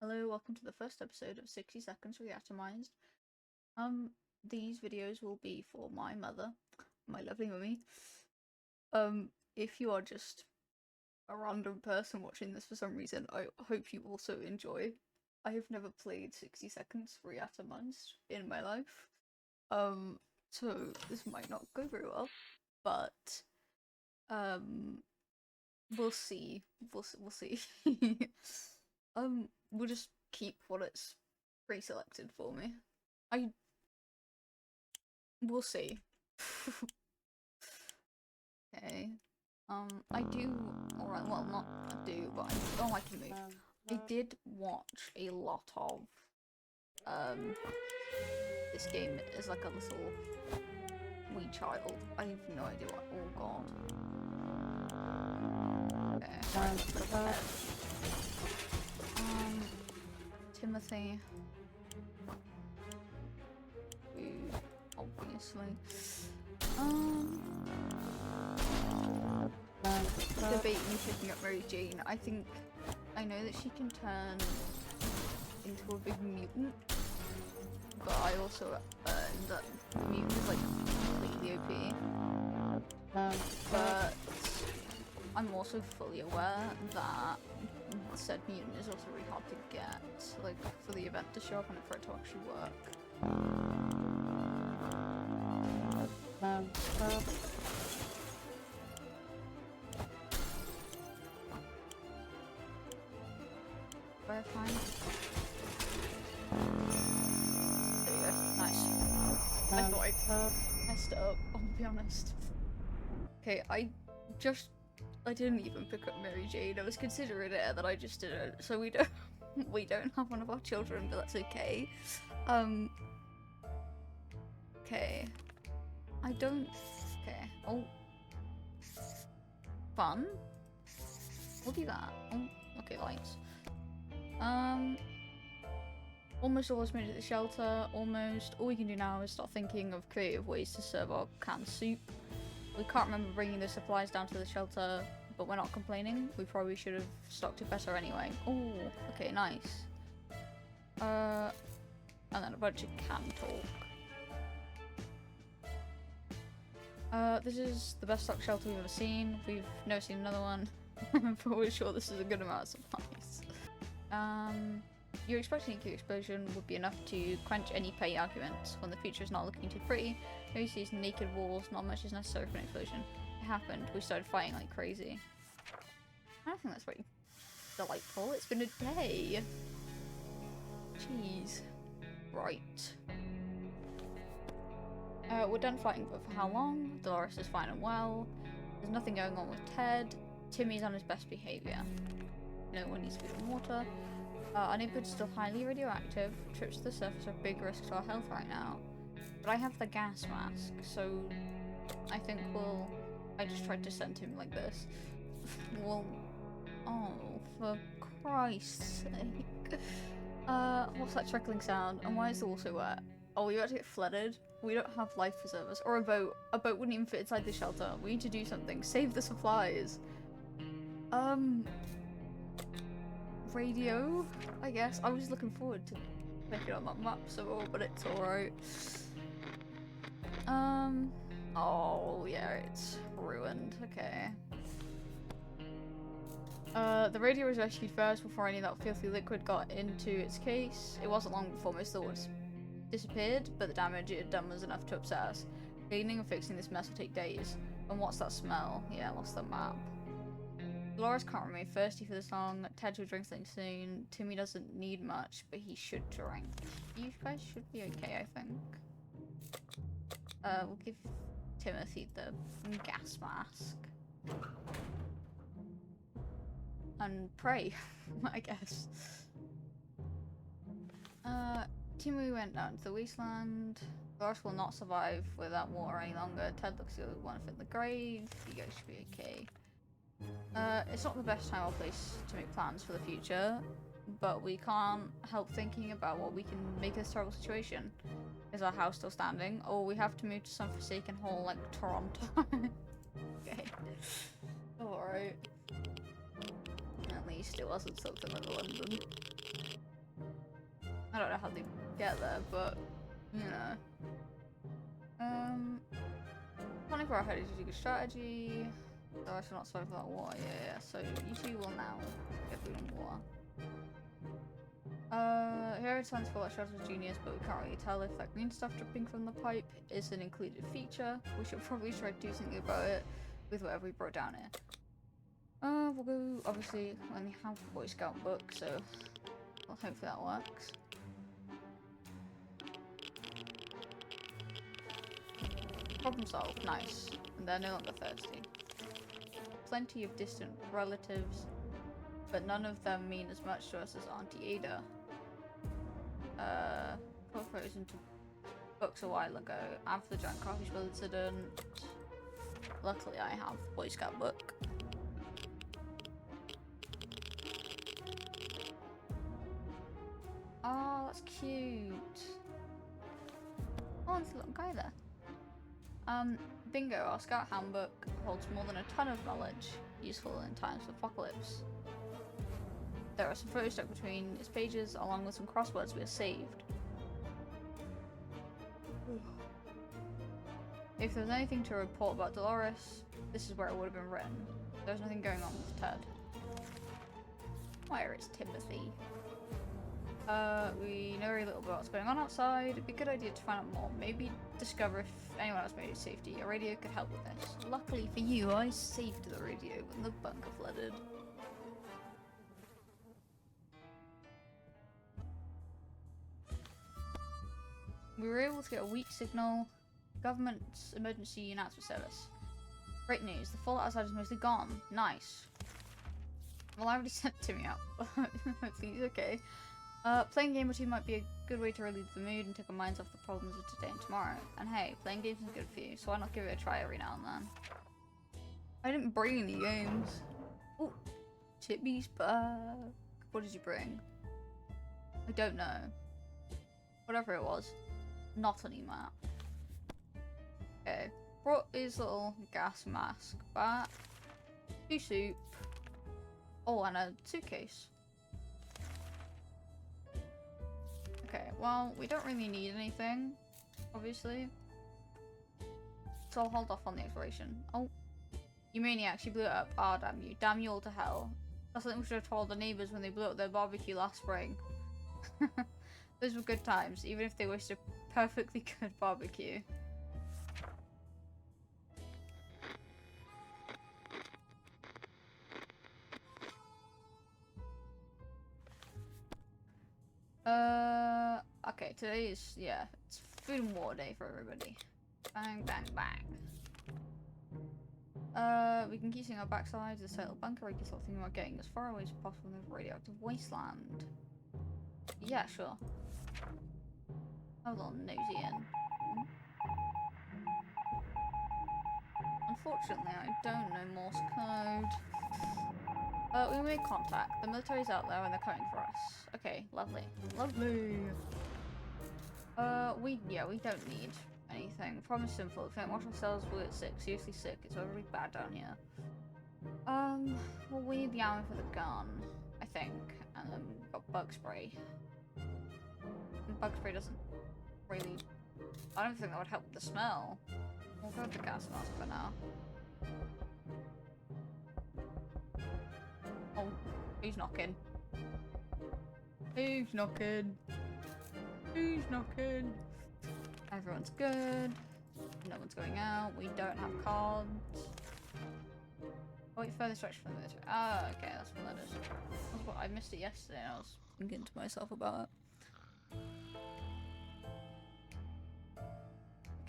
Hello, welcome to the first episode of 60 Seconds Reatomized. These videos will be for my mother, my lovely mummy. If you are just a random person watching this for some reason, I hope you also enjoy. I have never played 60 Seconds Reatomized in my life. So this might not go very well, but, we'll see. We'll see. We'll just keep what it's pre-selected for me. We'll see. Okay. I do. Alright, well, not do, but I can move. I did watch a lot of, this game as like a little wee child. I have no idea what. Oh god. Okay, right, look ahead. Timothy. Ooh, obviously. Debate me picking up Mary Jane. I know that she can turn into a big mutant, but I also learned that mutant is like completely OP. But I'm also fully aware that said mutant is also really hard to get, like for the event to show up and for it to actually work. Verifying. There we go. Nice. I thought I messed it up, I'll be honest. Okay, I didn't even pick up Mary Jane. I was considering it and then I just didn't. So we don't have one of our children, but that's okay. Okay. Okay. Oh. Fun. We'll do that. Oh, okay, lights. Almost all is made at the shelter. Almost. All we can do now is start thinking of creative ways to serve our canned soup. We can't remember bringing the supplies down to the shelter, but we're not complaining. We probably should have stocked it better anyway. Oh, okay, nice. And then a bunch of canned talk. This is the best stock shelter we've ever seen. We've never seen another one, but we're sure this is a good amount of supplies. You're expecting a cute explosion would be enough to quench any petty arguments. When the future is not looking too pretty, you see these naked walls, not much is necessary for an explosion. It happened, we started fighting like crazy. I don't think that's very delightful. It's been a day. Jeez. Right. We're done fighting, but for how long? Dolores is fine and well. There's nothing going on with Ted. Timmy's on his best behaviour. No one needs food and water. Our neighborhood's still highly radioactive. Trips to the surface are a big risk to our health right now. But I have the gas mask, so I think I just tried to send him like this. Oh, for Christ's sake. What's that trickling sound? And why is the wall so wet? Oh, we about to get flooded? We don't have life preservers. Or a boat. A boat wouldn't even fit inside the shelter. We need to do something. Save the supplies. Radio, I guess. I was looking forward to picking up that map so but it's alright. Oh yeah, it's ruined. Okay. The radio was rescued first before any of that filthy liquid got into its case. It wasn't long before most of the water disappeared, but the damage it had done was enough to upset us. Cleaning and fixing this mess will take days. And what's that smell? Yeah, what's the map? Dolores can't remain thirsty for this long. Ted will drink something soon. Timmy doesn't need much, but he should drink. You guys should be okay, I think. We'll give Timothy the gas mask. And pray, I guess. Timmy went down to the wasteland. Dolores will not survive without water any longer. Ted looks like he want to fit in the grave. You guys should be okay. It's not the best time or place to make plans for the future, but we can't help thinking about what we can make of this terrible situation. Is our house still standing? Or we have to move to some forsaken hole like Toronto? Okay. Alright. At least it wasn't something like London. I don't know how they get there, but you know. 24 hour ahead is a good strategy. So I should not survive that water. Yeah. So you two will now get food and water. Here are signs for shelters genius, but we can't really tell if that green stuff dripping from the pipe is an included feature. We should probably try to do something about it with whatever we brought down here. We'll go, obviously, when we have the Boy Scout book, so well, hopefully that works. Problem solved, nice. And they're no longer thirsty. Plenty of distant relatives, but none of them mean as much to us as Auntie Ada. Put photos into books a while ago. After the giant coffee spill incident. Luckily I have the Boy Scout book. Oh, that's cute. Oh, there's a little guy there. Bingo, our Scout handbook holds more than a ton of knowledge, useful in times of apocalypse. There are some photos stuck between its pages, along with some crosswords we have saved. If there was anything to report about Dolores, this is where it would have been written. There's nothing going on with Ted. Where is Timothy? We know very little about what's going on outside. It'd be a good idea to find out more. Maybe discover if anyone else made it safety. A radio could help with this. Luckily for you, I saved the radio when the bunker flooded. We were able to get a weak signal. Government's emergency announcement service. Great news. The fallout outside is mostly gone. Nice. Well, I already sent Timmy out. Hopefully he's okay. Playing a game or two might be a good way to relieve the mood and take our minds off the problems of today and tomorrow. And hey, playing games is good for you, so why not give it a try every now and then? I didn't bring any games. Oh, Timmy's back. What did you bring? I don't know. Whatever it was. Not an E-map. Okay. Brought his little gas mask back. 2 soup. Oh, and a suitcase. Okay, well, we don't really need anything, obviously. So I'll hold off on the exploration. Oh, you maniacs, you blew it up. Ah, damn you. Damn you all to hell. That's something we should have told the neighbours when they blew up their barbecue last spring. Those were good times, even if they wasted a perfectly good barbecue. Okay, today is, yeah, it's food and water day for everybody. Bang, bang, bang. We can keep seeing our backsides, the settled bunker, we can start thinking about getting as far away as possible from the radioactive wasteland. Yeah, sure. Have a little nosy in. Unfortunately, I don't know Morse code. We made contact. The military's out there and they're coming for us. Okay, lovely. Lovely! We don't need anything. Problem is simple. If we don't wash ourselves, we'll get sick. Seriously sick. It's really bad down here. Well, we need the ammo for the gun, I think. And then we've got bug spray. And bug spray doesn't really... I don't think that would help with the smell. We'll go with the gas mask for now. Oh, who's knocking? Who's knocking? Who's knocking? Everyone's good. No one's going out. We don't have cards. Oh, wait, further stretch from the military. Ah, okay, that's what that is. That's what I missed it yesterday and I was thinking to myself about it.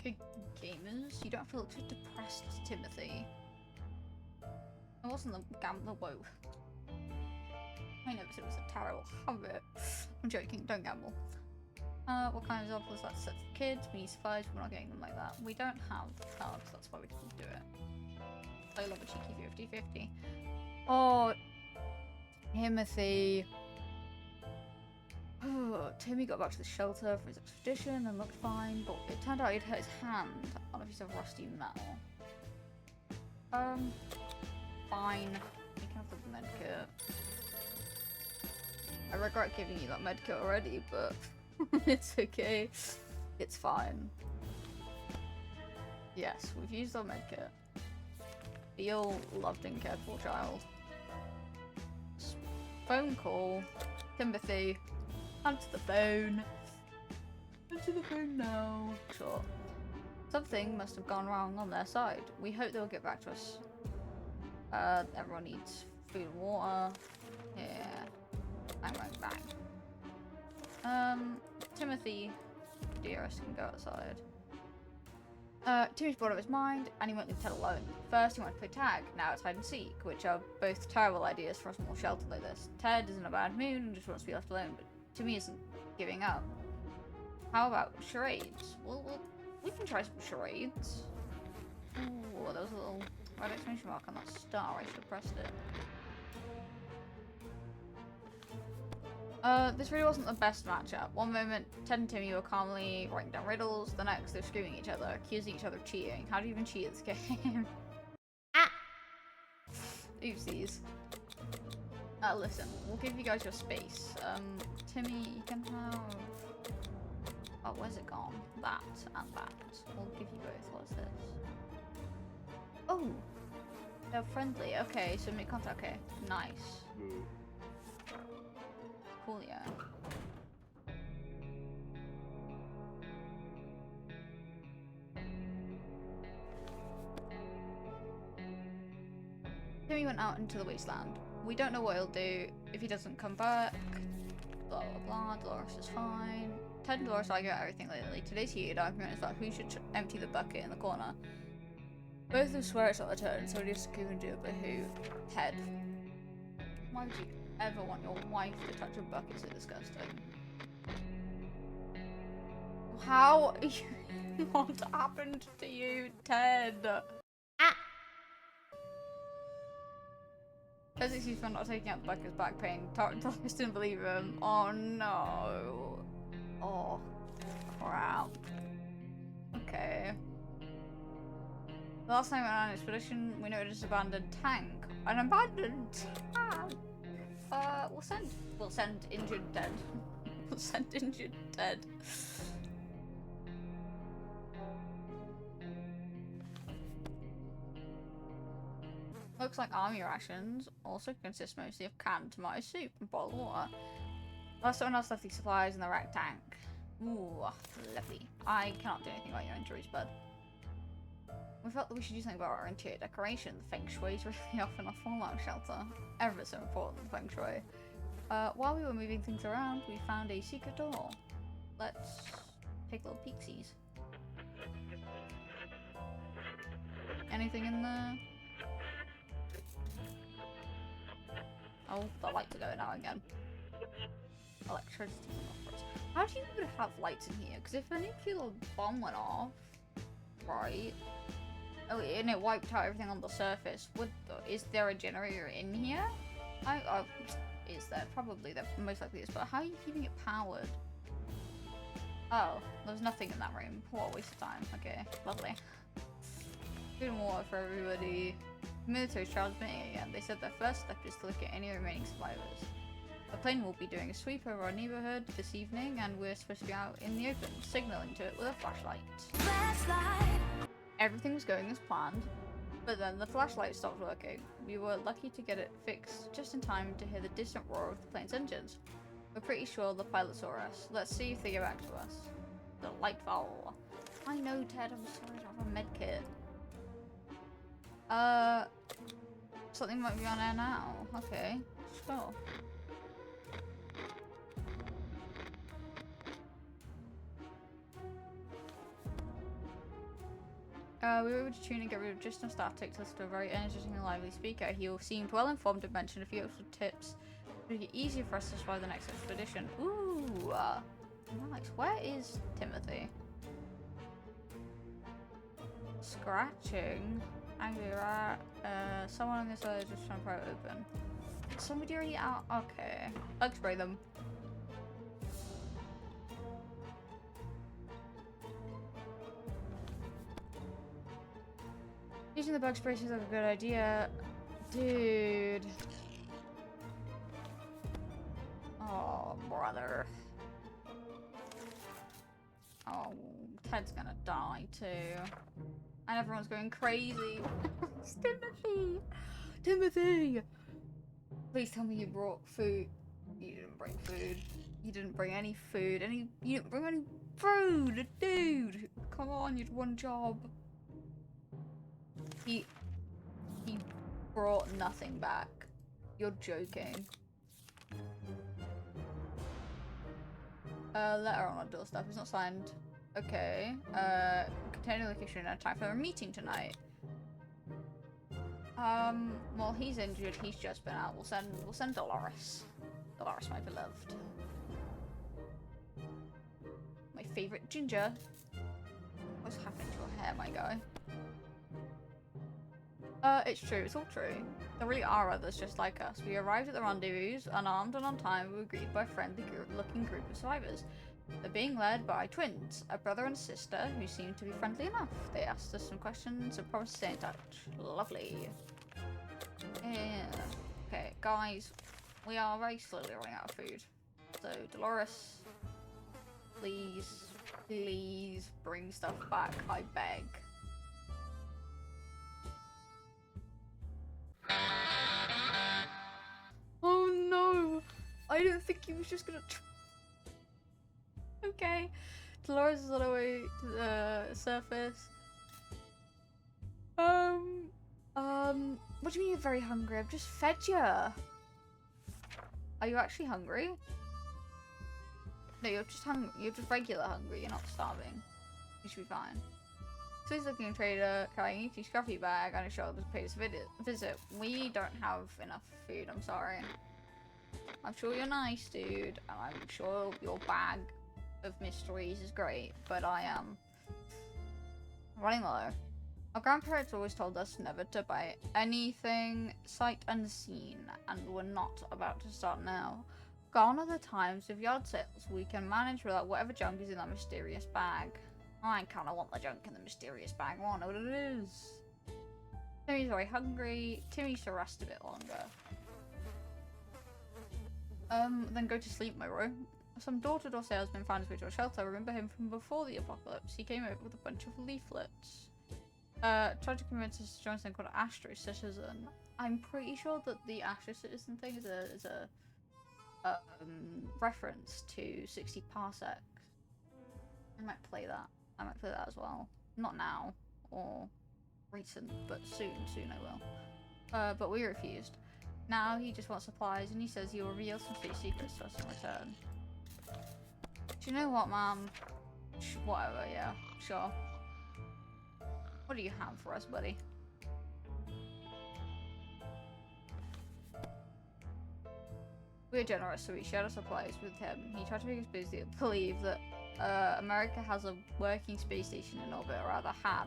Okay, gamers, you don't have to look too depressed, Timothy. It wasn't the gambler. Whoa. I never said it was a terrible habit. I'm joking, don't gamble. What kind of job was that set for kids? We need supplies, we're not getting them like that. We don't have cards, that's why we didn't do it. I love a cheeky 50-50. Oh, Timothy. Oh, Timmy got back to the shelter for his expedition and looked fine, but it turned out he'd hurt his hand on a piece of rusty metal. Fine. You can have the medkit. I regret giving you that medkit already, but It's okay. It's fine. Yes, we've used our medkit. Feel loved and cared for, child. Phone call. Timothy. Answer the phone. Answer the phone now. Sure. Something must have gone wrong on their side. We hope they'll get back to us. Everyone needs food and water. Yeah. Bang, bang, bang. Timothy, dearest, can go outside. Timmy's bored of his mind, and he won't leave Ted alone. First, he wanted to play tag, now it's hide and seek, which are both terrible ideas for a small shelter like this. Ted is in a bad mood and just wants to be left alone, but Timmy isn't giving up. How about charades? Well, we can try some charades. Ooh, there was a little red exclamation mark on that star. I should have pressed it. This really wasn't the best matchup. One moment, Ted and Timmy were calmly writing down riddles. The next, they're screaming at each other, accusing each other of cheating. How do you even cheat at this game? Ah! Oopsies. Listen, we'll give you guys your space. Timmy, you can have... Oh, where's it gone? That and that. We'll give you both. What's this? Oh! They're friendly. Okay, so make contact. Okay, nice. Cool, yeah. Timmy went out into the wasteland. We don't know what he'll do if he doesn't come back. Blah blah blah. Dolores is fine. Ted and Dolores argue about everything lately. Today's heated argument is about who should empty the bucket in the corner. Both of them swear it's not their turn, so just who can do it, but who? Ted. Why would you ever want your wife to touch a bucket? So disgusting. How? What happened to you, Ted? Ah! As excuse for not taking out the bucket's back pain, Thomas didn't believe him. Oh no. Oh crap. Okay. The last time we went on an expedition, we noticed an abandoned tank. An abandoned tank? We'll send injured Ted. We'll send injured Ted. Looks like army rations also consist mostly of canned tomato soup and bottled water. Unless someone else left these supplies in the wrecked tank. Ooh, lovely. I cannot do anything about your injuries, bud. We felt that we should do something about our interior decoration. The feng shui is really off in a fallout shelter. Ever so important, feng shui. While we were moving things around, we found a secret door. Let's take little peeksies. Anything in there? Oh, the lights are going out again. Electricity offers. How do you even have lights in here? Because if a nuclear bomb went off, right? Oh, and it wiped out everything on the surface. Is there a generator in here? Is there? Probably there most likely is. But how are you keeping it powered? Oh, there's nothing in that room. What a waste of time. Okay, lovely. Food and water for everybody. Military's transmitting again. They said their first step is to look at any remaining survivors. A plane will be doing a sweep over our neighborhood this evening, and we're supposed to be out in the open, signaling to it with a flashlight. Everything was going as planned, but then the flashlight stopped working. We were lucky to get it fixed just in time to hear the distant roar of the plane's engines. We're pretty sure the pilot saw us. Let's see if they get back to us. Delightful. I know, Ted. I'm sorry to have a medkit. Something might be on air now. Okay, sure. We were able to tune and get rid of just enough staff to take us to a very energizing and lively speaker. He seemed well informed and mentioned a few extra tips to make it easier for us to survive the next expedition. Ooh, nice. Where is Timothy? Scratching. Angry rat. Someone on this side is just trying to pry it open. Did somebody already out? Okay. Bug spray them. Using the bug spray seems like a good idea. Dude. Oh, brother. Oh, Ted's gonna die too. And everyone's going crazy. It's Timothy! Timothy! Please tell me you brought food. You didn't bring food. You didn't bring any food. You didn't bring any food, dude! Come on, you had one job. He brought nothing back. You're joking. Letter on our doorstep. It's not signed. Okay. Containing location and time for a meeting tonight. Well, he's injured. He's just been out. We'll send Dolores. Dolores, my beloved. My favorite ginger. What's happening to your hair, my guy? It's true. It's all true. There really are others just like us. We arrived at the rendezvous, unarmed and on time. We were greeted by a friendly-looking group of survivors. They're being led by twins, a brother and sister, who seem to be friendly enough. They asked us some questions and promised to stay in touch. Lovely. Yeah. Okay, guys, we are very slowly running out of food. So, Dolores, please bring stuff back, I beg. Oh no! I didn't think he was just gonna. Okay. Dolores is on her way to the surface. What do you mean you're very hungry? I've just fed you. Are you actually hungry? No, you're just hungry. You're just regular hungry. You're not starving. You should be fine. So he's looking trader, carrying an empty scruffy bag on his shoulders to pay us a visit. We don't have enough food, I'm sorry. I'm sure you're nice, dude, and I'm sure your bag of mysteries is great, but I am running low. Our grandparents always told us never to buy anything sight unseen, and we're not about to start now. Gone are the times of yard sales. We can manage without whatever junk is in that mysterious bag. I kinda want the junk in the mysterious bag. I wanna know what it is. Timmy's very hungry. Timmy should rest a bit longer. Then go to sleep, Moro. Some door-to-door salesman found his way to a shelter. I remember him from before the apocalypse. He came over with a bunch of leaflets. Tried to convince us to join something called Astro Citizen. I'm pretty sure that the Astro Citizen thing is a reference to 60 parsecs. I might play that. I might play that as well. Not now, or recent, but soon I will. But we refused. Now he just wants supplies, and he says he'll reveal some state secrets to us in return. Do you know what, Mom? Whatever, yeah, sure. What do you have for us, buddy? We're generous, so we shared our supplies with him. He tried to make us believe that America has a working space station in orbit, or rather had,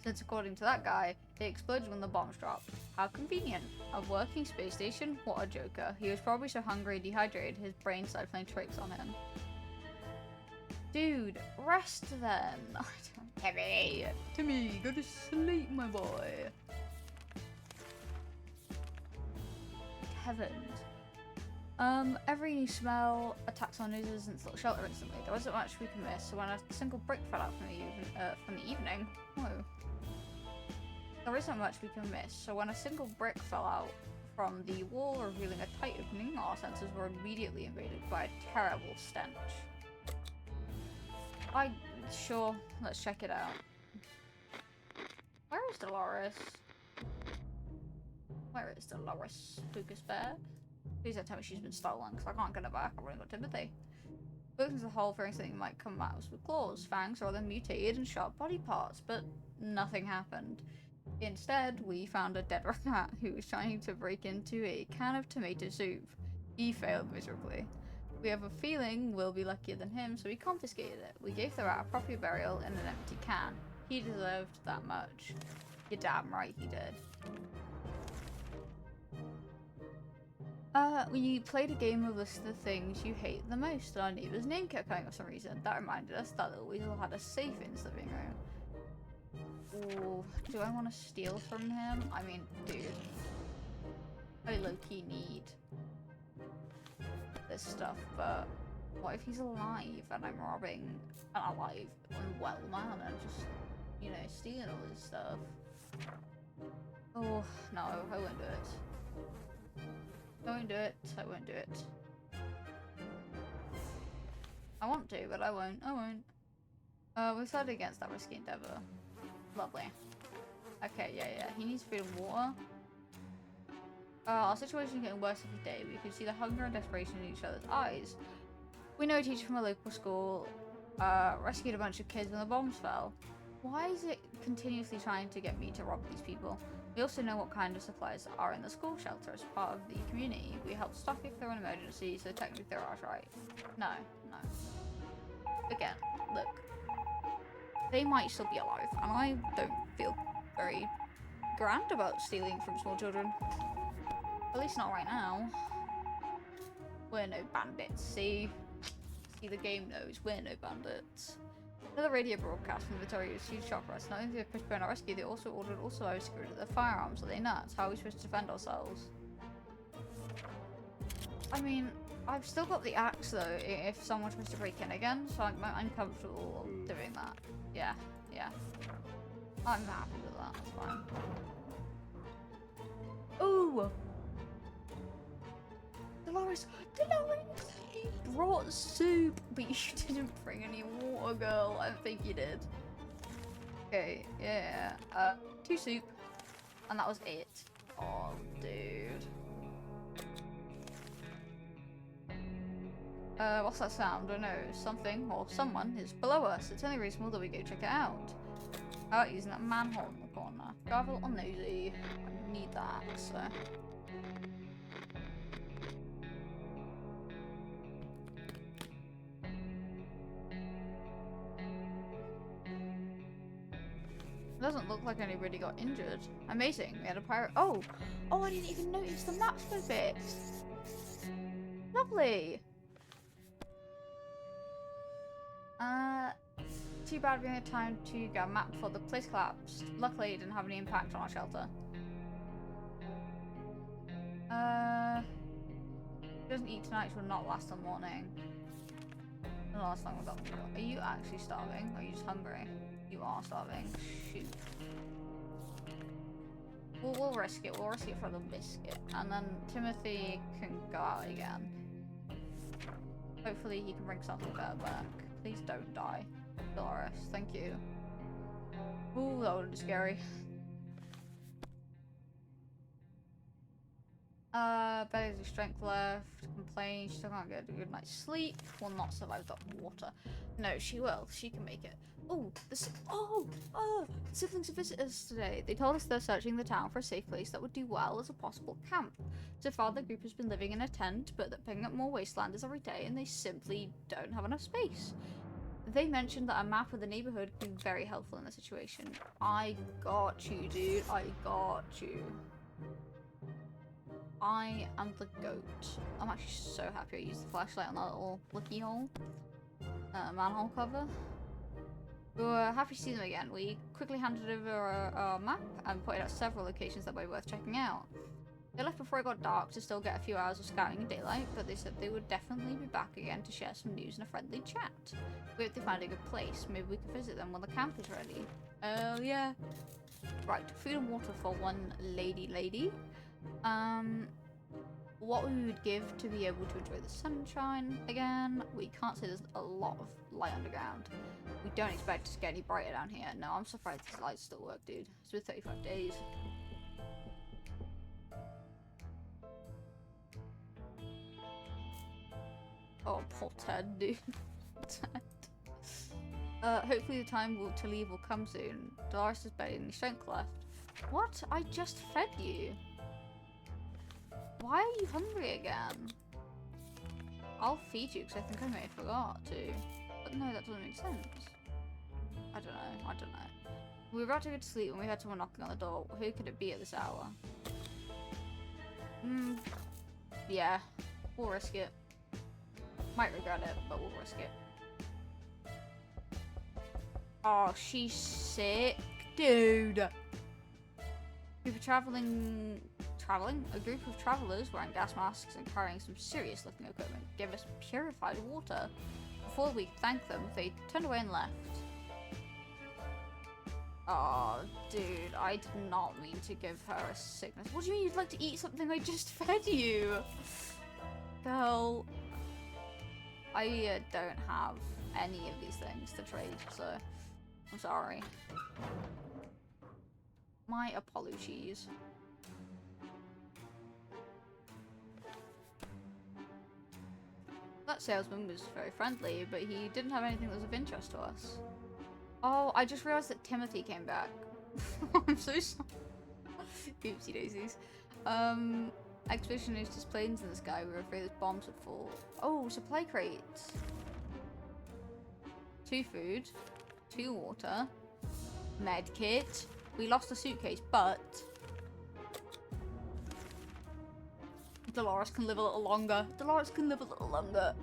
since according to that guy, it exploded when the bombs dropped. How convenient. A working space station? What a joker. He was probably so hungry and dehydrated, his brain started playing tricks on him. Dude, rest then. Timmy, go to sleep, my boy. Heavens. Every new smell attacks our noses and shelter instantly. There wasn't much we can miss, so when a single brick fell out from the evening... Whoa. There isn't much we can miss, so when a single brick fell out from the wall, revealing a tight opening, our senses were immediately invaded by a terrible stench. Sure, let's check it out. Where is Dolores? Where is Dolores, Lucas Bear? Please don't tell me she's been stolen, because I can't get her back. I've already got Timothy. Looking as a whole, fearing something might come at us with claws, fangs, or other mutated and sharp body parts, but nothing happened. Instead, we found a dead rat who was trying to break into a can of tomato soup. He failed miserably. We have a feeling we'll be luckier than him, so we confiscated it. We gave the rat a proper burial in an empty can. He deserved that much. You're damn right he did. We played a game of list the things you hate the most, and our neighbour's name kept coming up for some reason. That reminded us that little weasel had a safe in his living room. Ooh, do I want to steal from him? I mean, dude. I low-key need this stuff, but What if he's alive and I'm robbing an alive and well man and just, you know, stealing all his stuff? Oh, no, I won't do it. I won't do it. I won't do it. I want to, but I won't. I won't. We decided against that risky endeavor. Lovely. Okay, yeah. He needs food and water. Our situation is getting worse every day. We can see the hunger and desperation in each other's eyes. We know a teacher from a local school rescued a bunch of kids when the bombs fell. Why is it continuously trying to get me to rob these people? We also know what kind of supplies are in the school shelter as part of the community. We help stock if they're an emergency, so technically they're ours, right? No. Again, look. They might still be alive, and I don't feel very grand about stealing from small children. At least not right now. We're no bandits, see? See, the game knows we're no bandits. Another radio broadcast from Victoria's huge shock for us. Not only did they postpone our rescue, they also ordered all survivors to get rid of their firearms. Are they nuts? How are we supposed to defend ourselves? I mean, I've still got the axe though, if someone tries to break in again, so I'm comfortable doing that. Yeah. I'm happy with that, that's fine. Ooh! Dolores! He brought soup, but you didn't bring any water, girl. I don't think you did. Okay, yeah. 2 soup. And that was it. Oh, dude. What's that sound? I don't know. Something or someone is below us. It's only reasonable that we go check it out. How about using that manhole in the corner? Gravel or nosy? I need that, so. It doesn't look like anybody got injured. Amazing. We had a pirate. Oh, I didn't even notice the map's been fixed. Lovely. Too bad we only had time to get a map before the place collapsed. Luckily, it didn't have any impact on our shelter. Doesn't eat tonight, will not last till morning. The last time we got. Are you actually starving? Or are you just hungry? You are starving. Shoot. We'll risk it. We'll risk it for the biscuit. And then Timothy can go out again. Hopefully he can bring something better back. Please don't die. Dolores, thank you. Ooh, that would be scary. Barely has strength left. Complain. She still can't get a good night's sleep. Will not survive that water. No, she will. She can make it. Oh, siblings of visitors today. They told us they're searching the town for a safe place that would do well as a possible camp. So far, the group has been living in a tent, but they're picking up more wastelanders every day, and they simply don't have enough space. They mentioned that a map of the neighborhood could be very helpful in the situation. I got you, dude. I got you. I am the goat. I'm actually so happy I used the flashlight on that little blicky hole. Manhole cover. We were happy to see them again. We quickly handed over our map and pointed out several locations that might be worth checking out. They left before it got dark to still get a few hours of scouting in daylight, but they said they would definitely be back again to share some news and a friendly chat. We hope they find a good place. Maybe we can visit them when the camp is ready. Oh yeah. Right, food and water for one lady. What we would give to be able to enjoy the sunshine again. We can't say there's a lot of light underground. We don't expect it to get any brighter down here. No, I'm surprised these lights still work, dude. It's been 35 days. Oh, poor Ted, dude. Ted. Hopefully the time to leave will come soon. Dolores has barely any strength left. What? I just fed you. Why are you hungry again? I'll feed you because I think I may have forgot to. But no, that doesn't make sense. I don't know. We were about to go to sleep when we heard someone knocking on the door. Who could it be at this hour? Yeah. We'll risk it. Might regret it, but we'll risk it. Oh, she's sick. Dude. We were traveling traveling, a group of travelers wearing gas masks and carrying some serious looking equipment gave us purified water. Before we could thank them, they turned away and left. Oh, dude, I did not mean to give her a sickness. What do you mean you'd like to eat something I just fed you? Girl, I don't have any of these things to trade, so I'm sorry. My apologies. That salesman was very friendly, but he didn't have anything that was of interest to us. Oh, I just realized that Timothy came back. I'm so sorry. Oopsie daisies. Expedition used his planes in the sky. We were afraid those bombs would fall. Oh, supply crates. 2 food. 2 water. Med kit. We lost a suitcase, but Dolores can live a little longer. Dolores can live a little longer.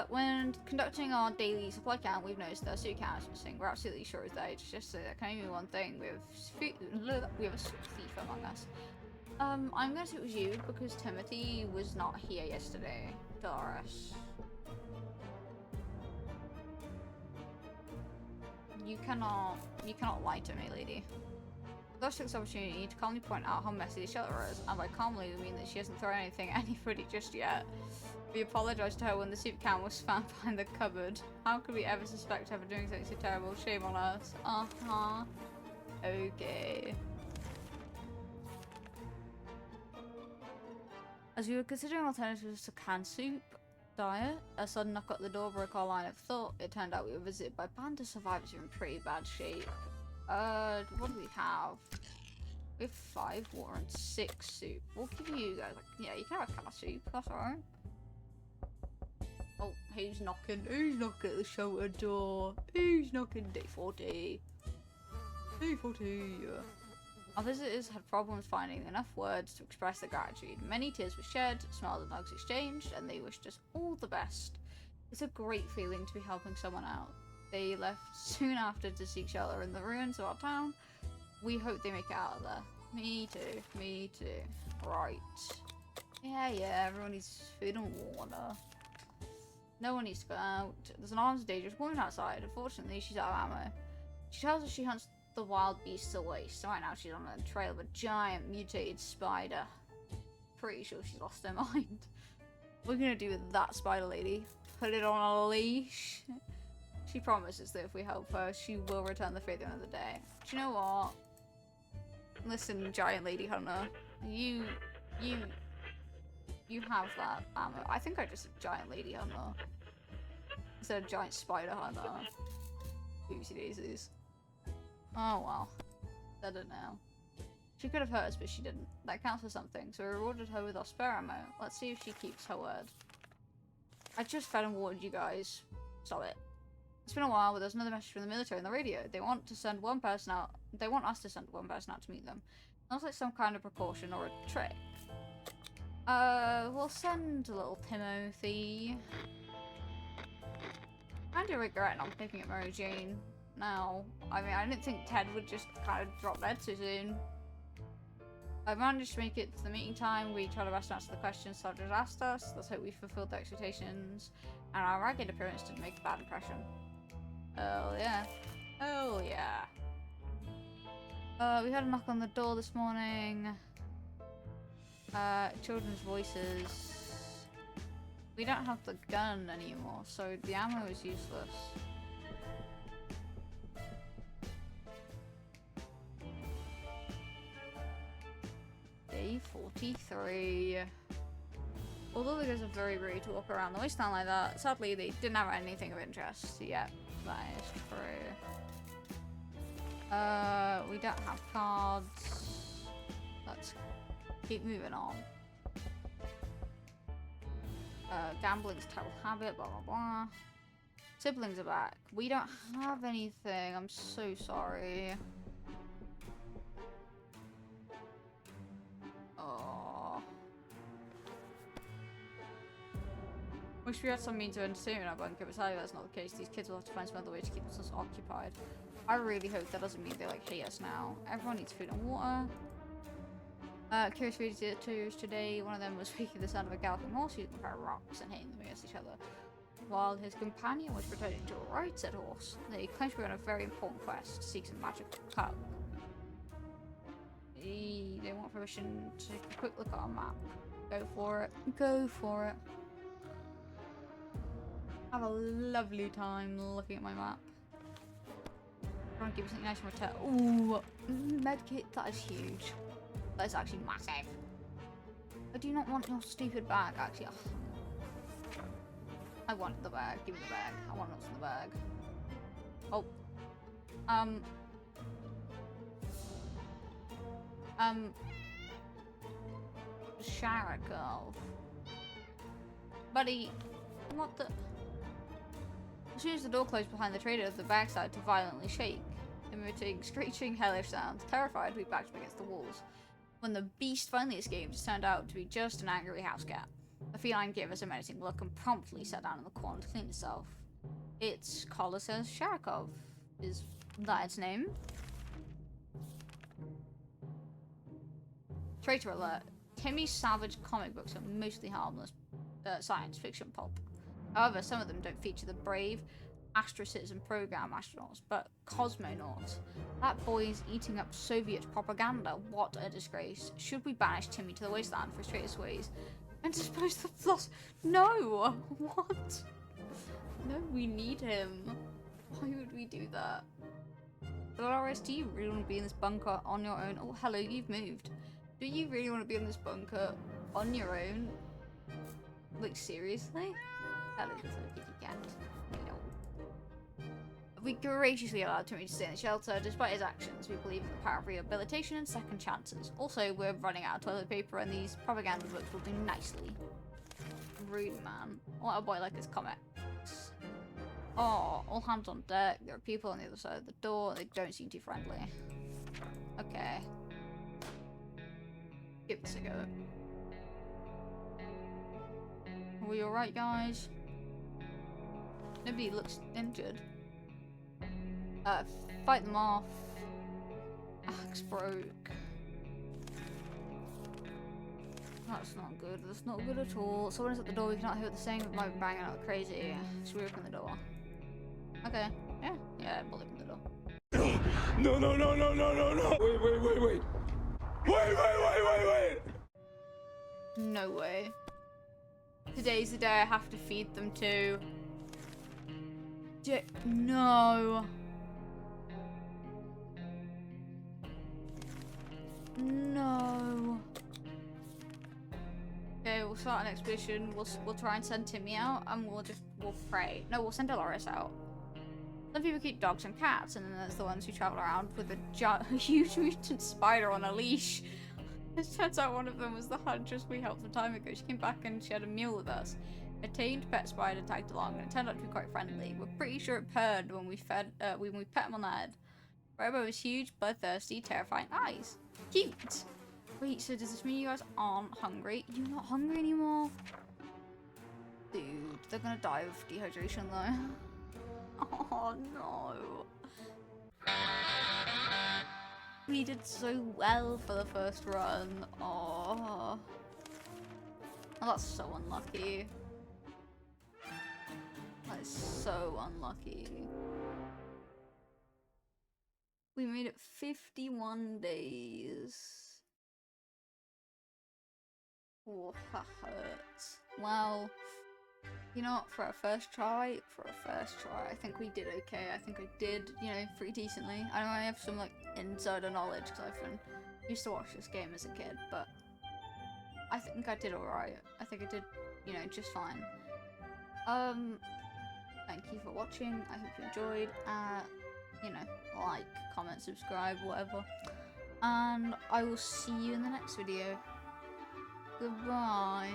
When conducting our daily supply count, we've noticed that our suit count is missing. We're absolutely sure it's there. It's just that can only mean one thing. We have a thief among us. I'm gonna say it was you because Timothy was not here yesterday. Dolores. You cannot lie to me, lady. Thus took this opportunity to calmly point out how messy the shelter is, and by calmly we mean that she hasn't thrown anything at anybody just yet. We apologized to her when the soup can was found behind the cupboard. How could we ever suspect her for doing something so terrible? Shame on us. Uh-huh. Okay. As we were considering alternatives to canned soup diet, a sudden knock at the door broke our line of thought. It turned out we were visited by a band of survivors who were in pretty bad shape. What do we have? We have 5 water and 6 soup. We'll give you guys, like, yeah, you can have a can of soup, that's alright. Oh, who's knocking? Who's knocking at the shelter door? Who's knocking? Day 40. Day 40. Our visitors had problems finding enough words to express their gratitude. Many tears were shed, smiles and hugs exchanged, and they wished us all the best. It's a great feeling to be helping someone out. They left soon after to seek shelter in the ruins of our town. We hope they make it out of there. Me too. Me too. Right. Yeah, everyone needs food and water. No one needs to go out. There's an armed dangerous woman outside. Unfortunately, she's out of ammo. She tells us she hunts the wild beasts away. So right now she's on the trail of a giant mutated spider. Pretty sure she's lost her mind. What are we gonna do with that spider lady? Put it on a leash? She promises that if we help her, she will return the faith at the end of the day. Do you know what? Listen, giant lady hunter. You have that ammo. I think I just said giant lady hunter. Instead of giant spider hunter. Oopsie daisies. Oh well. I don't know. She could have hurt us, but she didn't. That counts for something, so we rewarded her with our spare ammo. Let's see if she keeps her word. I just fed and watered you guys. Stop it. It's been a while, but there's another message from the military on the radio. They want to send one person out. They want us to send one person out to meet them. Sounds like some kind of precaution or a trick. We'll send a little Timothy. I do regret not picking up Mary Jane now. I mean, I didn't think Ted would just kind of drop dead so soon. I managed to make it to the meeting time. We tried our best to answer the questions soldiers asked us. Let's hope we fulfilled their expectations. And our ragged appearance didn't make a bad impression. Oh yeah. Oh yeah. We had a knock on the door this morning. Children's voices. We don't have the gun anymore, so the ammo is useless. Day 43. Although the guys are very rude to walk around the wasteland like that, sadly they didn't have anything of interest yet. That is true. We don't have cards. Let's keep moving on. Gambling's a terrible habit, blah blah blah. Siblings are back. We don't have anything. I'm so sorry. Oh. Wish we had some means of entertainment in our bunker, but sadly that's not the case. These kids will have to find some other way to keep us occupied. I really hope that doesn't mean they like hate us now. Everyone needs food and water. Curious visitors today, one of them was speaking the sound of a galloping horse using a pair of rocks and hitting them against each other, while his companion was returning to a right said horse. They claimed to be on a very important quest to seek some magical cup. They want permission to take a quick look at our map. Go for it. Go for it. Have a lovely time looking at my map. I want to give you something nice from return. Ooh, medkit, that is huge. That is actually massive. I do not want your stupid bag, actually. Ugh. I want the bag. Give me the bag. I want what's in the bag. Oh. Sharakov. Buddy, what the... As soon as the door closed behind the trader, the bag started to violently shake, emitting screeching, hellish sounds. Terrified, we backed up against the walls. When the beast finally escaped, it turned out to be just an angry house cat. The feline gave us a menacing look and promptly sat down in the corner to clean itself. Its collar says Sharakov. Is that its name? Traitor alert. Timmy's savage comic books are mostly harmless science fiction pulp. However, some of them don't feature the brave Astra Citizen program astronauts, but cosmonauts. That boy is eating up Soviet propaganda. What a disgrace. Should we banish Timmy to the wasteland for his traitorous ways and dispose the floss? No! What? No, we need him. Why would we do that? Dolores, do you really want to be in this bunker on your own? Oh, hello, you've moved. Do you really want to be in this bunker on your own? Like, seriously? Hello, little kitty cat. Hello. We graciously allowed Timmy to stay in the shelter. Despite his actions, we believe in the power of rehabilitation and second chances. Also, we're running out of toilet paper and these propaganda books will do nicely. Rude man. What a boy like his comics. Oh, all hands on deck. There are people on the other side of the door. They don't seem too friendly. Okay. Give this a go. Are we alright, guys? Nobody looks injured. Fight them off. Axe broke. That's not good. That's not good at all. Someone is at the door. We cannot hear what they're saying. It might be banging out crazy. Should we open the door? Okay. Yeah. Yeah, we'll open the door. No, no, no, no, no, no, no. Wait. Wait. No way. Today's the day I have to feed them to. No. No. Okay, we'll start an expedition. We'll try and send Timmy out, and we'll pray. No, we'll send Dolores out. Some people keep dogs and cats, and then there's the ones who travel around with a huge mutant spider on a leash. It turns out one of them was the huntress we helped some time ago. She came back and she had a meal with us. A tamed pet spider tagged along, and it turned out to be quite friendly. We're pretty sure it purred when we pet him on the head. Robo was huge, bloodthirsty, terrifying eyes. Cute! Wait, so does this mean you guys aren't hungry? You're not hungry anymore? Dude, they're gonna die of dehydration though. Oh no. We did so well for the first run. Oh, that's so unlucky. That is so unlucky. We made it 51 days. Oh, that hurts. Well, you know what, for a first try, I think we did okay. I think I did, you know, pretty decently. I know I have some, like, insider knowledge, because I've used to watch this game as a kid, but I think I did alright. I think I did, you know, just fine. Thank you for watching. I hope you enjoyed. You know, like, comment, subscribe, whatever. And I will see you in the next video. Goodbye.